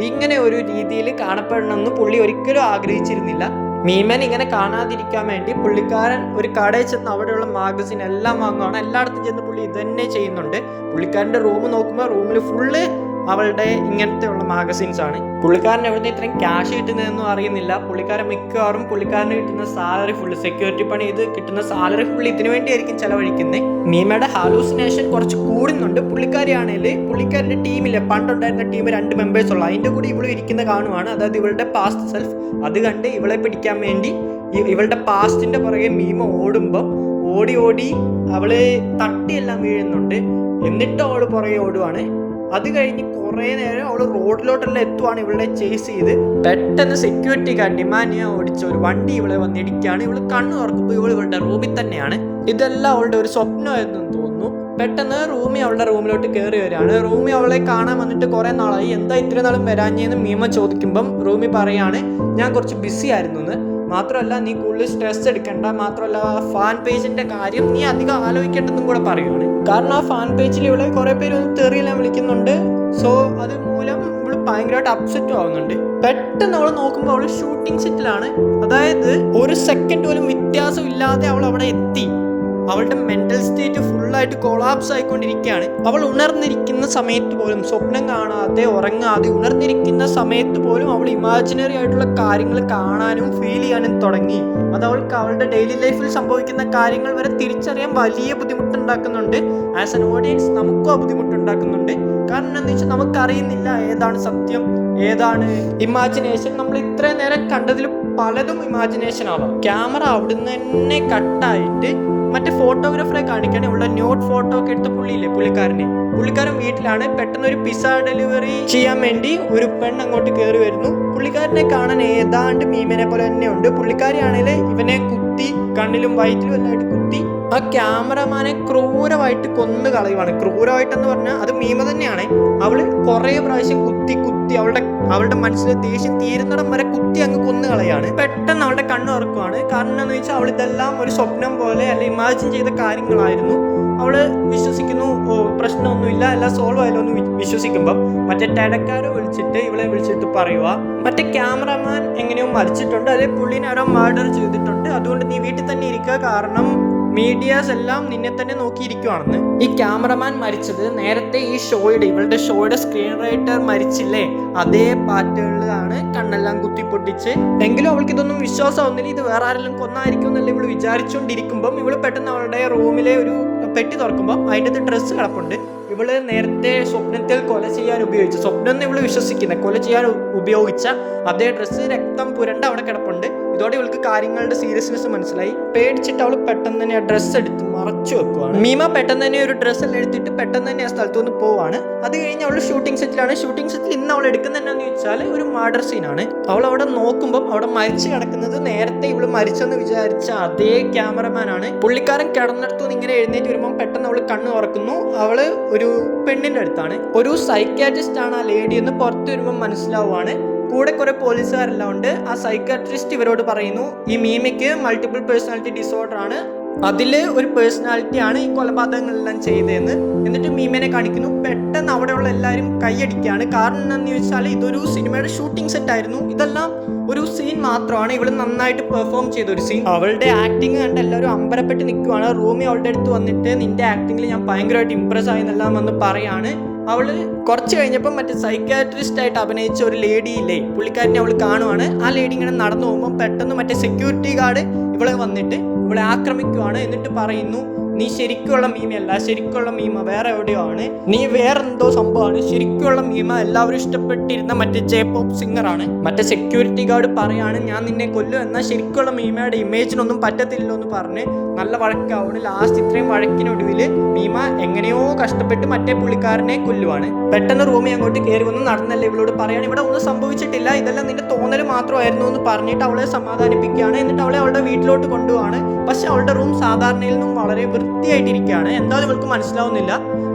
ഇങ്ങനെ ഒരു രീതിയിൽ കാണപ്പെടണമെന്ന് പുള്ളി ഒരിക്കലും ആഗ്രഹിച്ചിരുന്നില്ല. മീമൻ ഇങ്ങനെ കാണാതിരിക്കാൻ വേണ്ടി പുള്ളിക്കാരൻ ഒരു കടയിൽ ചെന്ന് അവിടെയുള്ള മാഗസിൻ എല്ലാം വാങ്ങുകയാണ്. എല്ലായിടത്തും ചെന്ന് പുള്ളി ഇത് തന്നെ ചെയ്യുന്നുണ്ട്. പുള്ളിക്കാരൻ്റെ റൂം നോക്കുമ്പോൾ റൂമിൽ ഫുള്ള് അവളുടെ ഇങ്ങനത്തെ ഉള്ള മാഗസിൻസ് ആണ്. പുള്ളിക്കാരൻ എവിടെ നിന്ന് ഇത്രയും ക്യാഷ് കിട്ടുന്നതെന്നും അറിയുന്നില്ല. പുള്ളിക്കാരൻ മിക്കവാറും പുള്ളിക്കാരന് കിട്ടുന്ന സാലറി ഫുള്ള്, സെക്യൂരിറ്റി പണി ഇത് കിട്ടുന്ന സാലറി ഫുള്ള് ഇതിനു വേണ്ടിയായിരിക്കും ചെലവഴിക്കുന്നത്. മീമയുടെ ഹാലൂസിനേഷൻ കുറച്ച് കൂടുന്നുണ്ട്. പുള്ളിക്കാരിയാണെങ്കിൽ പുള്ളിക്കാരൻ്റെ ടീമിലെ പണ്ടുണ്ടായിരുന്ന ടീം 2 മെമ്പേഴ്സ് ഉള്ള അതിൻ്റെ കൂടി ഇവളും ഇരിക്കുന്ന കാണുവാണ്. അതായത് ഇവളുടെ പാസ്റ്റ് സെൽഫ്. അത് കണ്ട് ഇവളെ പിടിക്കാൻ വേണ്ടി ഇവളുടെ പാസ്റ്റിന്റെ പുറകെ മീമ ഓടുമ്പോൾ ഓടി അവള് തട്ടിയെല്ലാം വീഴുന്നുണ്ട്. എന്നിട്ട് അവള് പുറകെ ഓടുവാണ്. അത് കഴിഞ്ഞ് കുറേ നേരം അവൾ റോഡിലോട്ടെല്ലാം എത്തുവാണ് ഇവളെ ചേസ് ചെയ്ത്. പെട്ടെന്ന് സെക്യൂരിറ്റി ഗാർഡ് ഡിമാനിയ ഓടിച്ച ഒരു വണ്ടി ഇവളെ വന്നിടിക്കുകയാണ്. ഇവള് കണ്ണു തുറക്കുമ്പോൾ ഇവളുടെ റൂമിൽ തന്നെയാണ്. ഇതെല്ലാം അവളുടെ ഒരു സ്വപ്നമായിരുന്നു തോന്നുന്നു. പെട്ടെന്ന് റൂമി അവളുടെ റൂമിലോട്ട് കയറി വരികയാണ്. റൂമി അവളെ കാണാൻ വന്നിട്ട് കുറേ നാളായി, എന്താ ഇത്ര നാളും വരാഞ്ഞെന്ന് മീമ ചോദിക്കുമ്പം റൂമി പറയാണ് ഞാൻ കുറച്ച് ബിസി ആയിരുന്നു എന്ന്. മാത്രമല്ല നീ കൂടുതൽ സ്ട്രെസ് എടുക്കണ്ട, മാത്രമല്ല ഫാൻ പേജിന്റെ കാര്യം നീ അധികം ആലോചിക്കേണ്ടെന്നും കൂടെ പറയുകയാണ്. കാരണം ആ ഫാൻ പേജിൽ ഇവിടെ കുറെ പേര് ഒന്ന് തെറിയെല്ലാം വിളിക്കുന്നുണ്ട്. സോ അത് മൂലം ഇവള് ഭയങ്കരമായിട്ട് അപ്സെറ്റും ആവുന്നുണ്ട്. പെട്ടെന്ന് അവൾ നോക്കുമ്പോൾ അവൾ ഷൂട്ടിംഗ് സെറ്റിലാണ്. അതായത് ഒരു സെക്കൻഡ് പോലും വ്യത്യാസമില്ലാതെ അവൾ അവിടെ എത്തി. അവളുടെ മെന്റൽ സ്റ്റേറ്റ് ഫുള്ളായിട്ട് കൊളാപ്സ് ആയിക്കൊണ്ടിരിക്കുകയാണ്. അവൾ ഉണർന്നിരിക്കുന്ന സമയത്ത് പോലും, സ്വപ്നം കാണാതെ ഉറങ്ങാതെ ഉണർന്നിരിക്കുന്ന സമയത്ത് പോലും അവൾ ഇമാജിനറി ആയിട്ടുള്ള കാര്യങ്ങൾ കാണാനും ഫീൽ ചെയ്യാനും തുടങ്ങി. അത് അവൾക്ക് അവളുടെ ഡെയിലി ലൈഫിൽ സംഭവിക്കുന്ന കാര്യങ്ങൾ വരെ തിരിച്ചറിയാൻ വലിയ ബുദ്ധിമുട്ടുണ്ടാക്കുന്നുണ്ട്. ആസ് എൻ ഓഡിയൻസ് നമുക്കും ആ ബുദ്ധിമുട്ടുണ്ടാക്കുന്നുണ്ട്. കാരണം എന്താണെന്ന് വെച്ചാൽ നമുക്കറിയുന്നില്ല ഏതാണ് സത്യം, ഏതാണ് ഇമാജിനേഷൻ. നമ്മൾ ഇത്രയും നേരം കണ്ടതിൽ പലതും ഇമാജിനേഷൻ ആവാം. ക്യാമറ അവിടുന്ന് തന്നെ കട്ടായിട്ട് മറ്റേ ഫോട്ടോഗ്രാഫറെ കാണിക്കുകയാണ്. ഇവിടെ ന്യൂഡ് ഫോട്ടോ ഒക്കെ എടുത്ത പുള്ളിക്കാരൻ വീട്ടിലാണ്. പെട്ടെന്ന് ഒരു പിസ്സ ഡെലിവറി ചെയ്യാൻ വേണ്ടി ഒരു പെണ്ണ് അങ്ങോട്ട് കയറി വരുന്നു. പുള്ളിക്കാരനെ കാണാൻ ഏതാണ്ട് മീമനെ പോലെ തന്നെ ഉണ്ട്. പുള്ളിക്കാരിയാണെങ്കിൽ ഇവനെ കുത്തി, കണ്ണിലും വയറ്റിലും എല്ലായിട്ട് കുത്തി ആ ക്യാമറമാനെ ക്രൂരമായിട്ട് കൊന്നു കളയുവാണ്. ക്രൂരമായിട്ടെന്ന് പറഞ്ഞാൽ അത് മീമ തന്നെയാണ്. അവള് കുറെ പ്രാവശ്യം കുത്തി അവളുടെ മനസ്സിലെ ദേഷ്യം തീരുന്നിടം വരെ കുത്തി അങ്ങ് കൊന്നു കളയാണ്. പെട്ടെന്ന് അവളുടെ കണ്ണ് തുറക്കുവാണ്. കാരണം എന്താണെന്ന് വെച്ചാൽ അവൾ ഇതെല്ലാം ഒരു സ്വപ്നം പോലെ അല്ലെ ഇമാജിൻ ചെയ്ത കാര്യങ്ങളായിരുന്നു. അവള് വിശ്വസിക്കുന്നു, ഓ പ്രശ്നമൊന്നുമില്ല, എല്ലാം സോൾവ് ആയാലോ എന്ന് വിശ്വസിക്കുമ്പം മറ്റേ ടെടക്കാരെ ഇവളെ വിളിച്ചിട്ട് പറയുക, മറ്റേ ക്യാമറമാൻ എങ്ങനെയോ മരിച്ചിട്ടുണ്ട്, അല്ലെ പുള്ളിനെ ആരോ മർഡർ ചെയ്തിട്ടുണ്ട്, അതുകൊണ്ട് നീ വീട്ടിൽ തന്നെ ഇരിക്കുക, കാരണം മീഡിയാസ് എല്ലാം നിന്നെ തന്നെ നോക്കിയിരിക്കുവാണെന്ന്. ഈ ക്യാമറമാൻ മരിച്ചത് നേരത്തെ ഈ ഇവളുടെ ഷോയുടെ സ്ക്രീൻ റൈറ്റർ മരിച്ചില്ലേ, അതേ പാറ്റേണിലാണ് കണ്ണെല്ലാം കുത്തിപ്പൊട്ടിച്ച്. എങ്കിലും അവൾക്ക് ഇതൊന്നും വിശ്വാസമാവുന്നില്ല. ഇത് വേറെ ആരെങ്കിലും കൊന്നായിരിക്കും എന്നല്ല ഇവള് വിചാരിച്ചുകൊണ്ടിരിക്കുമ്പം ഇവള് പെട്ടെന്ന് അവളുടെ റൂമിലെ ഒരു പെട്ടി തുറക്കുമ്പോൾ അതിൻ്റെ ഡ്രസ്സ് കിടപ്പുണ്ട്. ഇവള് നേരത്തെ സ്വപ്നത്തിൽ കൊല ചെയ്യാൻ ഉപയോഗിച്ച, സ്വപ്നം ഇവള് വിശ്വസിക്കുന്ന കൊല ചെയ്യാൻ ഉപയോഗിച്ച അതേ ഡ്രസ്സ് രക്തം പുരണ്ട അവിടെ കിടപ്പുണ്ട്. ഇതോടെ ഇവൾക്ക് കാര്യങ്ങളുടെ സീരിയസ്നെസ് മനസ്സിലായി. പേടിച്ചിട്ട് അവൾ പെട്ടെന്ന് തന്നെ ആ ഡ്രസ്സ് എടുത്ത് മറച്ചു വെക്കുവാണ്. മീമ പെട്ടെന്ന് തന്നെ ഒരു ഡ്രസ്സ് എല്ലാം എടുത്തിട്ട് പെട്ടെന്ന് തന്നെ ആ സ്ഥലത്തു നിന്ന് പോവാണ്. അത് കഴിഞ്ഞ് അവൾ ഷൂട്ടിംഗ് സെറ്റിലാണ്. ഷൂട്ടിംഗ് സെറ്റിൽ ഇന്ന് അവൾ എടുക്കുന്നത് എന്താണെന്ന് വെച്ചാൽ ഒരു മർഡർ സീനാണ്. അവൾ അവിടെ നോക്കുമ്പോൾ അവിടെ മരിച്ചു കിടക്കുന്നത് നേരത്തെ ഇവള് മരിച്ചെന്ന് വിചാരിച്ച അതേ ക്യാമറമാൻ ആണ്. പുള്ളിക്കാരൻ കിടന്നിടത്തുനിന്ന് ഇങ്ങനെ എഴുന്നേറ്റ് വരുമ്പോൾ പെട്ടെന്ന് അവൾ കണ്ണ് തുറക്കുന്നു. അവള് ഒരു പെണ്ണിന്റെ അടുത്താണ്. ഒരു സൈക്യാട്രിസ്റ്റ് ആണ് ആ ലേഡി എന്ന് പുറത്തു വരുമ്പോൾ മനസ്സിലാവുകയാണ്. കൂടെ കുറെ പോലീസുകാരെല്ലാം ഉണ്ട്. ആ സൈക്കാട്രിസ്റ്റ് ഇവരോട് പറയുന്നു, ഈ മീമയ്ക്ക് മൾട്ടിപ്പിൾ പേഴ്സണാലിറ്റി ഡിസോർഡർ ആണ്, അതില് ഒരു പേഴ്സണാലിറ്റിയാണ് ഈ കൊലപാതകങ്ങളെല്ലാം ചെയ്തതെന്ന്. എന്നിട്ട് മീമേനെ കാണിക്കുന്നു. പെട്ടെന്ന് അവിടെയുള്ള എല്ലാവരും കൈയടിക്കുകയാണ്. കാരണം എന്താണെന്ന് ചോദിച്ചാൽ ഇതൊരു സിനിമയുടെ ഷൂട്ടിംഗ് സെറ്റ് ആയിരുന്നു. ഇതെല്ലാം ഒരു സീൻ മാത്രമാണ്. ഇവള് നന്നായിട്ട് പെർഫോം ചെയ്ത ഒരു സീൻ. അവളുടെ ആക്ടിങ് കണ്ട് എല്ലാവരും അമ്പരപ്പെട്ട് നിൽക്കുവാണ്. റൂമി അവളുടെ അടുത്ത് വന്നിട്ട് നിന്റെ ആക്ടിങ്ങിൽ ഞാൻ ഭയങ്കരമായിട്ട് ഇംപ്രസ് ആയി എന്നെല്ലാം വന്ന് പറയാണ്. അവള് കുറച്ച് കഴിഞ്ഞപ്പോൾ മറ്റേ സൈക്കാട്രിസ്റ്റ് ആയിട്ട് അഭിനയിച്ച ഒരു ലേഡിയില്ലേ, പുള്ളിക്കാരനെ അവൾ കാണുവാണ്. ആ ലേഡി ഇങ്ങനെ നടന്നു പോകുമ്പോൾ പെട്ടെന്ന് മറ്റേ സെക്യൂരിറ്റി ഗാർഡ് ഇവളെ വന്നിട്ട് ഇവളെ ആക്രമിക്കുവാണ്. എന്നിട്ട് പറയുന്നു, നീ ശരിക്കുള്ള മീമയല്ല, ശരിക്കുള്ള മീമ വേറെ എവിടെയോ ആണ്, നീ വേറെന്തോ സംഭവമാണ്, ശരിക്കുള്ള മീമ എല്ലാവരും ഇഷ്ടപ്പെട്ടിരുന്ന മറ്റേ ജെ-പോപ്പ് സിംഗർ ആണ്. മറ്റേ സെക്യൂരിറ്റി ഗാർഡ് പറയാണ്, ഞാൻ നിന്നെ കൊല്ലും, എന്നാൽ ശരിക്കുള്ള മീമയുടെ ഇമേജിനൊന്നും പറ്റത്തില്ലോ എന്ന് പറഞ്ഞ് നല്ല വഴക്കാവുന്നു. ലാസ്റ്റ് ഇത്രയും വഴക്കിനൊടുവിൽ മീമ എങ്ങനെയോ കഷ്ടപ്പെട്ട് മറ്റേ പുള്ളിക്കാരനെ കൊല്ലുവാണ്. പെട്ടെന്ന് റൂമി അങ്ങോട്ട് കയറി വന്ന് നടന്നല്ലേ ഇവളോട് പറയാണ്, ഇവിടെ ഒന്നും സംഭവിച്ചിട്ടില്ല, ഇതെല്ലാം നിന്റെ തോന്നൽ മാത്രമായിരുന്നു എന്ന് പറഞ്ഞിട്ട് അവളെ സമാധാനിപ്പിക്കുകയാണ്. എന്നിട്ട് അവളെ അവളുടെ വീട്ടിലോട്ട് കൊണ്ടുപോവാണ്. പക്ഷെ അവളുടെ റൂം സാധാരണയിൽ നിന്നും വളരെ വൃത്തിയായിട്ടിരിക്കുകയാണ്. എന്തായാലും ഇവൾക്ക് മനസ്സിലാവുന്നില്ല.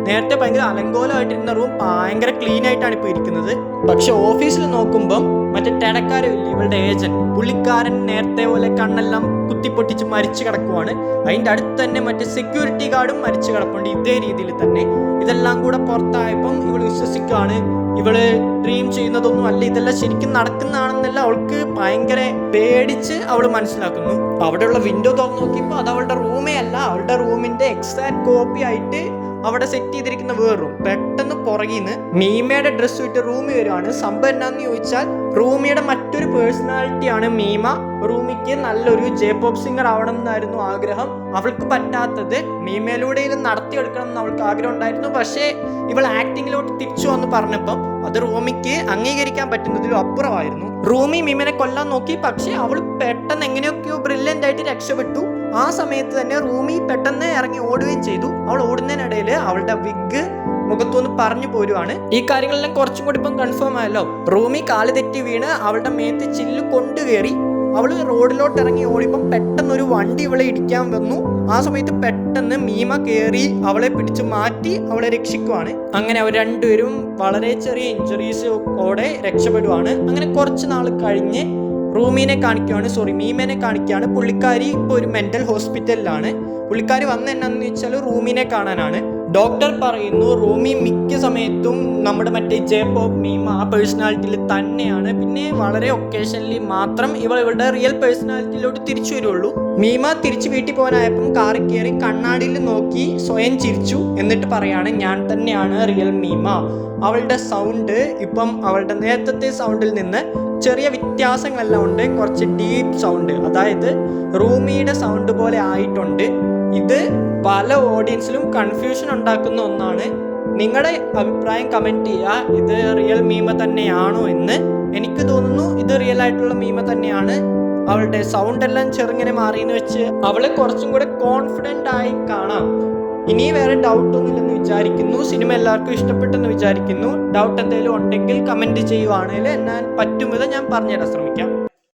നേരത്തെ ഭയങ്കര അലങ്കോലമായിട്ടിരുന്ന റൂം ഭയങ്കര ക്ലീൻ ആയിട്ടാണ് ഇപ്പോൾ ഇരിക്കുന്നത്. പക്ഷെ ഓഫീസിൽ നോക്കുമ്പം മറ്റേ ടെടക്കാരില്ലേ ഇവളുടെ ഏജന്റ്, പുള്ളിക്കാരൻ നേരത്തെ പോലെ കണ്ണെല്ലാം കുത്തിപ്പൊട്ടിച്ച് മരിച്ചു കിടക്കുവാണ്. അതിൻ്റെ അടുത്ത് തന്നെ മറ്റേ സെക്യൂരിറ്റി ഗാർഡും മരിച്ചു കിടപ്പുണ്ട് ഇതേ രീതിയിൽ തന്നെ. ഇതെല്ലാം കൂടെ പുറത്തായപ്പം ഇവൾ വിശ്വസിക്കുകയാണ് ഇവള് ഡ്രീം ചെയ്യുന്നതൊന്നും അല്ല, ഇതെല്ലാം ശരിക്കും നടക്കുന്നതാണെന്നല്ല അവൾക്ക് ഭയങ്കര പേടിച്ച് അവൾ മനസ്സിലാക്കുന്നു. അവിടെയുള്ള വിൻഡോ തുറന്നു നോക്കിയപ്പോൾ അത് അവളുടെ റൂമേ അല്ല, അവളുടെ റൂമിന്റെ എക്സാക്ട് കോപ്പി ആയിട്ട് അവിടെ സെറ്റ് ചെയ്തിരിക്കുന്ന വേറെ റൂം. പെട്ടെന്ന് പുറകിന്ന് മീമയുടെ ഡ്രസ്സ് വിട്ട് റൂമി വരുവാണ്. സംഭവം എന്നാന്ന് ചോദിച്ചാൽ റൂമിയുടെ മറ്റൊരു പേഴ്സണാലിറ്റിയാണ് മീമ. റൂമിക്ക് നല്ലൊരു ജെ-പോപ്പ് സിംഗർ ആവണം എന്നായിരുന്നു ആഗ്രഹം. അവൾക്ക് പറ്റാത്തത് മീമയിലൂടെ ഇത് നടത്തിയെടുക്കണം എന്ന് അവൾക്ക് ആഗ്രഹം ഉണ്ടായിരുന്നു. പക്ഷേ ഇവൾ ആക്ടിങ്ങിലോട്ട് തിരിച്ചു വന്ന് പറഞ്ഞപ്പം അത് റൂമിക്ക് അംഗീകരിക്കാൻ പറ്റുന്നതിലും അപ്പുറമായിരുന്നു. റൂമി മീമനെ കൊല്ലാൻ നോക്കി, പക്ഷെ അവൾ പെട്ടെന്ന് എങ്ങനെയൊക്കെയോ ബ്രില്യൻ്റ് ആയിട്ട് രക്ഷപ്പെട്ടു. ആ സമയത്ത് തന്നെ റൂമി പെട്ടെന്ന് ഇറങ്ങി ഓടുകയും ചെയ്തു. അവൾ ഓടുന്നതിനിടയിൽ അവളുടെ വിഗ് മുഖത്തുനിന്ന് പറഞ്ഞു പോരുവാണ്. ഈ കാര്യങ്ങളെല്ലാം കുറച്ചും കൂടി ഇപ്പം കൺഫേം ആയല്ലോ. റൂമി കാല് തെറ്റി വീണ് അവളുടെ മേത്ത് ചില്ല് കൊണ്ടുകയറി. അവള് റോഡിലോട്ട് ഇറങ്ങി ഓടിയപ്പം പെട്ടെന്ന് ഒരു വണ്ടി ഇവളെ ഇടിക്കാൻ വന്നു. ആ സമയത്ത് പെട്ടെന്ന് മീമ കയറി അവളെ പിടിച്ചു മാറ്റി അവളെ രക്ഷിക്കുവാണ്. അങ്ങനെ അവർ രണ്ടുപേരും വളരെ ചെറിയ ഇഞ്ചുറീസോടെ രക്ഷപ്പെടുവാണ്. അങ്ങനെ കുറച്ച് നാൾ കഴിഞ്ഞ് മീമേനെ കാണിക്കുകയാണ്. പുള്ളിക്കാരി ഇപ്പോൾ ഒരു മെന്റൽ ഹോസ്പിറ്റലിലാണ്. പുള്ളിക്കാരി വന്ന എന്നാന്ന് വെച്ചാൽ റൂമിനെ കാണാനാണ്. ഡോക്ടർ പറയുന്നു റൂമി മിക്ക സമയത്തും നമ്മുടെ മറ്റേ ജെ പോപ്പ് മീമ ആ പേഴ്സണാലിറ്റിയിൽ തന്നെയാണ്, പിന്നെ വളരെ ഒക്കേഷനിൽ മാത്രം ഇവളുടെ റിയൽ പേഴ്സണാലിറ്റിയിലോട്ട് തിരിച്ചു വരുള്ളൂ. മീമ തിരിച്ച് വീട്ടിൽ പോകാനായപ്പം കാറിൽ കയറി കണ്ണാടിയിൽ നോക്കി സ്വയം ചിരിച്ചു. എന്നിട്ട് പറയാണ് ഞാൻ തന്നെയാണ് റിയൽ മീമ. അവളുടെ സൗണ്ട് ഇപ്പം അവളുടെ നേരത്തെ സൗണ്ടിൽ നിന്ന് ചെറിയ വ്യത്യാസങ്ങളെല്ലാം ഉണ്ട്. കുറച്ച് ഡീപ്പ് സൗണ്ട്, അതായത് റൂമിയുടെ സൗണ്ട് പോലെ ആയിട്ടുണ്ട്. ഇത് പല ഓഡിയൻസിലും കൺഫ്യൂഷൻ ഉണ്ടാക്കുന്ന ഒന്നാണ്. നിങ്ങളുടെ അഭിപ്രായം കമൻറ്റ് ചെയ്യുക. ഇത് റിയൽ മീമ തന്നെയാണോ എന്ന്. എനിക്ക് തോന്നുന്നു ഇത് റിയൽ ആയിട്ടുള്ള മീമ തന്നെയാണ്. അവളുടെ സൗണ്ട് എല്ലാം ചെറുങ്ങനെ മാറിയെന്ന് വെച്ച് അവളെ കുറച്ചും കൂടെ കോൺഫിഡൻ്റ് ആയി കാണാം. ഇനി വേറെ ഡൗട്ടൊന്നുമില്ലെന്ന് വിചാരിക്കുന്നു. സിനിമ എല്ലാവർക്കും ഇഷ്ടപ്പെട്ടെന്ന് വിചാരിക്കുന്നു. ഡൗട്ട് എന്തെങ്കിലും ഉണ്ടെങ്കിൽ കമൻറ്റ് ചെയ്യുവാണെങ്കിൽ ഞാൻ പറ്റും വിധം ഞാൻ പറഞ്ഞുതരാൻ ശ്രമിക്കാം.